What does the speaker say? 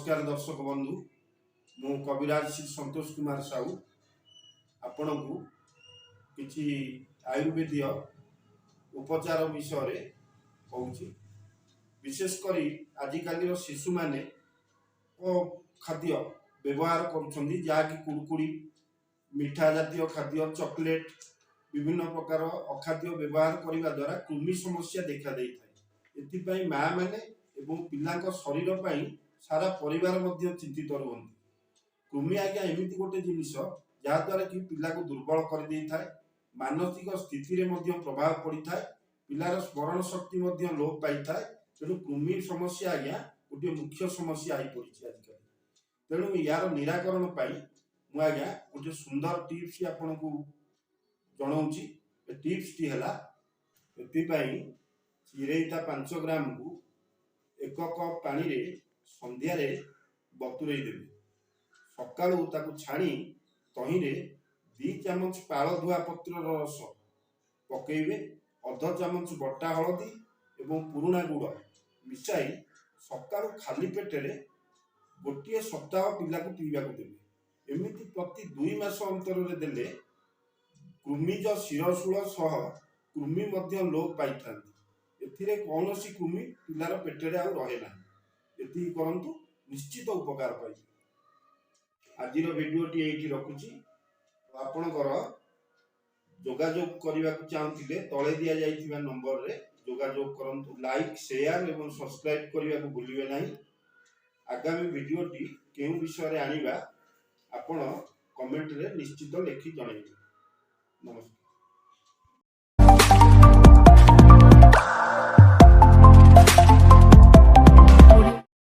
नमस्कार दर्शक बंधु मु कविराज श्री संतोष कुमार साहू आपण को किसी आयुर्वेदीय उपचार विषय कहूँ। विशेषकर आजिकल शिशु माने खाद्य व्यवहार करुँच जहाँकि कुरकुरी मिठा जातीय खाद्य चॉकलेट विभिन्न प्रकार अखाद्य व्यवहार करने द्वारा कृमि समस्या देखा दे था। माँ मैंने पिला शरीर पर सारा परिवार मध्य चिंतित रुहति। कृमि आज्ञा एमती गोटे जिनिस जहाद्वारा कि पिला को दुर्बल कर दे था, मानसिक स्थिति में प्रभाव पड़ता है, पिलार स्मरण शक्ति लोप पाई था। तेणु कृमि समस्या आज्ञा गोटे मुख्य समस्या हो पड़ी आजकल। तेणु यार निराकरण मु आज्ञा गोटे सुंदर टिप्स आपन को जनाऊँगी। टिप्स टी है चिरेता 5 ग्राम को 1 कप पानी रे संध्या रे बतुरई देवे। सकाळू ताकू छाणी तही रे 2 चामच पाल धुआ पत्र रस पकेइबे। अर्ध चामच बटा हलदी एवं पुराणा गुड़ मिसाई सकाळू खाली पेटे गोटे सप्ताह पिला को पीवा को देवे। एमिति प्रति 2 मास अंतर रे देले कृमिज शिरशूल सह कृमि मध्य लोप पाई थांती। एथिरे कौनसी कृमि पिलार पेटे आ रहे ना। एति करंतु निश्चित उपकार पाई। आज भिडियोटी ये रखुची। आपणकर जोगाजोग करने को चाहते तले दि जाइथिबा नंबर रे जोगाजोग करंतु। लाइक शेयर एवं सब्सक्राइब करने को भूलिए नहीं। आगामी भिडियोटी केउ विषय रे आनिबा आपण कमेंट रे निश्चित लिखि जणाइबे। नमस्कार।